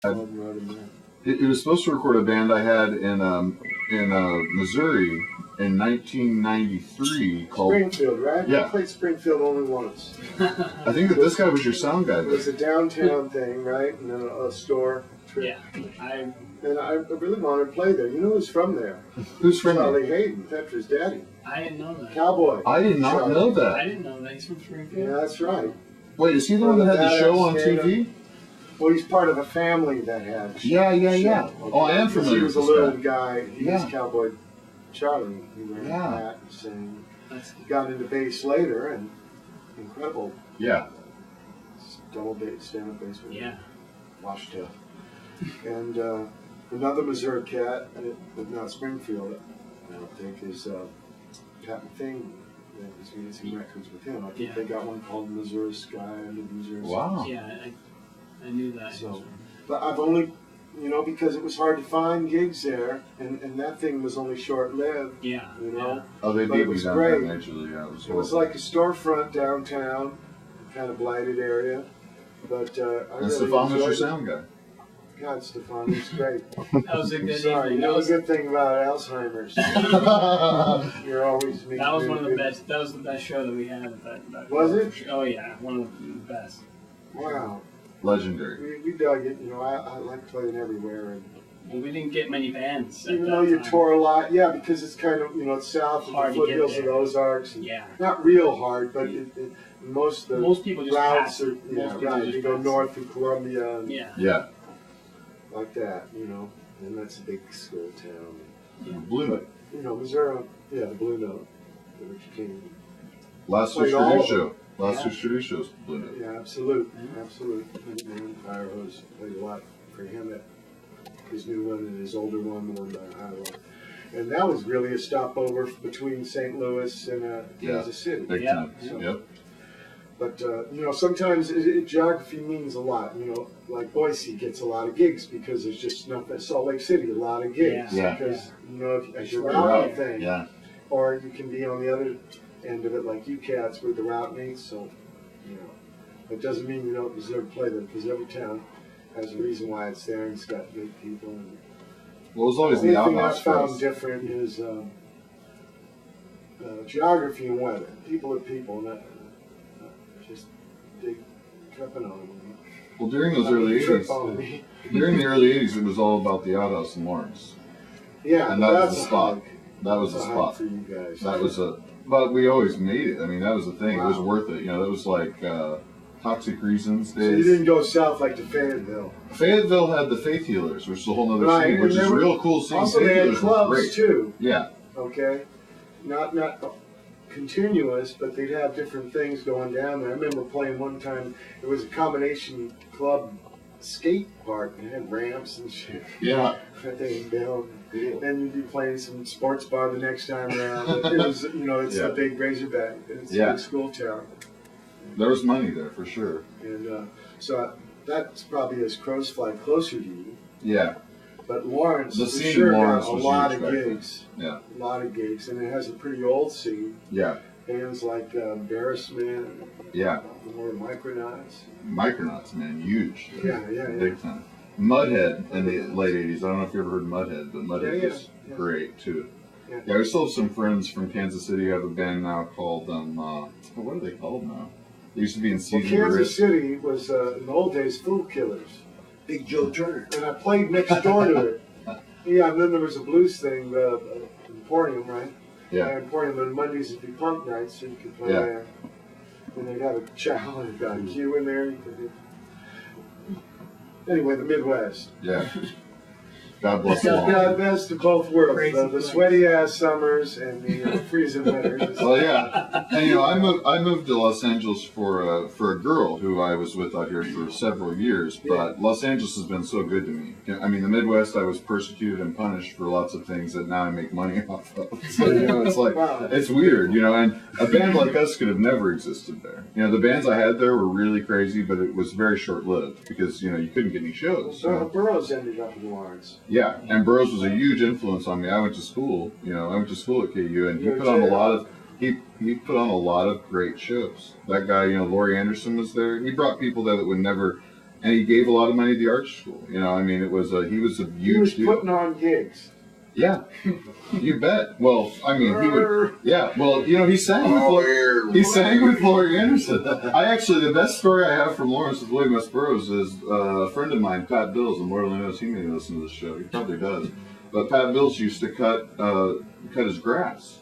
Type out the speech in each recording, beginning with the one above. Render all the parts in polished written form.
Love Grotto, man. It was supposed to record a band I had in Missouri in 1993 called. Springfield, right? Yeah. I played Springfield only once. I think that this guy was your sound guy. It was a downtown thing, right? And then a store trip. Yeah. And I really wanted to play there. You know who's from there? Who's from Charlie there? Hayden, Petra's daddy. I didn't know that. Cowboy. I did not Charlie. know I that. didn't know that. He's from Springfield. Yeah, that's right. Wait, is he the one that had the show on TV? Well, he's part of a family that had. Yeah. Okay. Oh, I am familiar He was a with this little guy. guy. He Yeah. was Cowboy Charlie. He wore a hat and sang. He got into bass later, and incredible Yeah. double bass, stand-up bass. Yeah. Washed up. And another Missouri cat, but not Springfield, I don't think, is Pat Thing. He's releasing records with him. I think they got one called Missouri Sky under Missouri Sky. Wow. Yeah, I knew that. So, but I've only, because it was hard to find gigs there, and that thing was only short-lived. Yeah. You know. Oh, they But beat it me was down great. there eventually. Yeah, It was like a storefront downtown, kind of blighted area. But I And really Stefan was your enjoyed it. sound guy. God, Stefan, he's great. That was a good Sorry, evening. you know a good thing about Alzheimer's. You're always meeting. That was one of the new best. That was the best show that we had. That Was it? Oh yeah, one of the best. people. Wow, Legendary. we dug it. I like playing everywhere, and Well, we didn't get many bands. at even that though you time. tour a lot, yeah, because it's kind of it's south of Hard the to get foothills of the there. Ozarks. And Yeah. not real hard, but most of the Most people just routes pass. are Most people right. just You go pass. north through Columbia, and Yeah. Yeah. like that, and that's a big school town. Blue Note. Missouri, the Blue Note, the Rich King. Last Played week's all Tribute of show. Last Yeah. week's Tribute show's Blue Note. Yeah, absolute. Man, Fire Hose played a lot for him. His new one and his older one, the one by Highway. And that was really a stopover between St. Louis and Kansas City. Big Yeah. time. Yeah. Yep. But, sometimes geography means a lot. Like Boise gets a lot of gigs because there's just nothing. Salt Lake City, a lot of gigs. Yeah. Because, as your Sure. route thing. Yeah. Or you can be on the other end of it like you cats where the route meets. So, it doesn't mean you don't deserve to play there because every town has a reason why it's there and it's got good people. And Well, it was always the the only thing outhouse I've for found us. different is geography and weather. People are people, not just tripping on them. Well, during those early Trip on me. 80s, during the early 80s, it was all about the outhouse in Lawrence. Yeah, And that was that's the a spot. hike. That was the That's a hike spot. for you guys. That was but we always made it. I mean, that was the thing. It was Wow. worth it. That was like Toxic Reasons So you days. didn't go south like to Fayetteville. Fayetteville had the Faith Healers, which is a whole other Right, scene, and which they is were- real cool scene. Also, Faith they had Healers was clubs great. too. Yeah. Okay, not continuous, but they'd have different things going down there. I remember playing one time. It was a combination club skate park and it had ramps and shit. Yeah. That they built. Then you'd be playing some sports bar the next time around. It was, it's Yeah. the big Razorback. It's Yeah. a big school town, There was money there for sure. and so that's probably as crows fly closer to you. Yeah. But Lawrence, The for scene in sure, Lawrence got a was lot huge of back then. gigs. Yeah. A lot of gigs, and it has a pretty old scene. Yeah. Bands like Embarrassment, Yeah. more Micronauts. Micronauts, man, huge. Yeah. Big time. Mudhead in the late 80s. I don't know if you ever heard Mudhead, but Mudhead Yeah. was great too. Yeah. We still have some friends from Kansas City who have a band now called, what are they called now? They used to be in Well, Season Kansas City was, in the old days, Food Killers. Big Joe Turner. And I played next door to it. Yeah, and then there was a blues thing, Emporium, right? Yeah. Emporium, but Mondays would be punk nights, so you could play Yeah. there. And they'd have a chow and got a cue in there. You could do. Anyway, the Midwest. Yeah. God bless them all. God best of both worlds. Crazy The place. sweaty ass summers and the freezing winters. Well, yeah, and I moved to Los Angeles for a girl who I was with out here for several years. But Los Angeles has been so good to me. I mean, the Midwest, I was persecuted and punished for lots of things that now I make money off of. So it's like Wow. it's weird, and a band like us could have never existed there. The bands I had there were really crazy, but it was very short lived because you couldn't get any shows. So Burroughs ended up in Lawrence. Yeah, and Burroughs was a huge influence on me. I went to school, I went to school at KU, and he You're put on a a lot of he put on a lot of great shows. That guy, Laurie Anderson was there. He brought people there that would never And he gave a lot of money to the art school. You know, I mean, he was a He was huge deal. putting on gigs. Yeah, you bet. Well, I mean, he would. Yeah, well, you know, he sang with Laurie Anderson. The best story I have from Lawrence with William S. Burroughs is a friend of mine, Pat Bills, and Lord only knows he may listen to this show. He probably does. But Pat Bills used to cut his grass.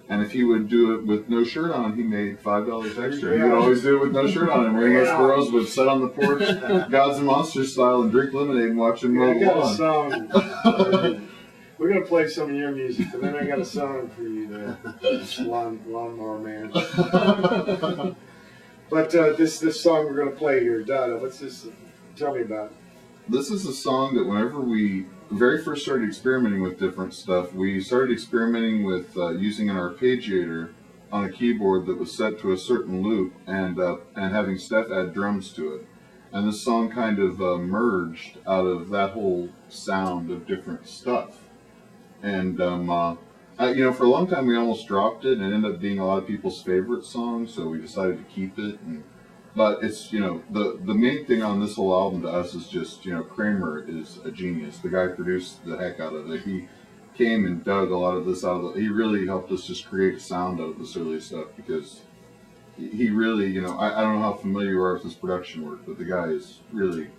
And if he would do it with no shirt on, he made $5 extra. He would always do it with no shirt on. And William S. Burroughs would sit on the porch, Gods and Monsters style, and drink lemonade and watch him mow the I got a lawn. song. We're going to play some of your music, and then I got a song for you there, Lawnmower Man. But this song we're going to play here, Dada, tell me about it. This is a song that whenever we very first started experimenting with different stuff, we started experimenting with using an arpeggiator on a keyboard that was set to a certain loop and having Steph add drums to it. And this song kind of merged out of that whole sound of different stuff. And, you know, for a long time we almost dropped it and it ended up being a lot of people's favorite song, so we decided to keep it. But it's, you know, the main thing on this whole album to us is just, you know, Kramer is a genius. The guy produced the heck out of it. He came and dug a lot of this out of it. He really helped us just create a sound out of this early stuff because he really, you know, I don't know how familiar you are with his production work, but the guy is really...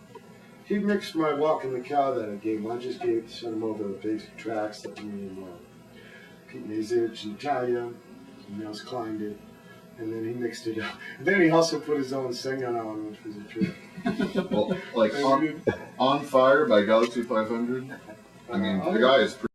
He mixed my Walking the Cow that I gave him. I just sent him over the basic tracks that me and Pete Nazich and Talia and Nels Klein did. And then he mixed it up. And then he also put his own singing on, which was a trip. Well, like On Fire by Galaxy 500. I mean, the guy is pretty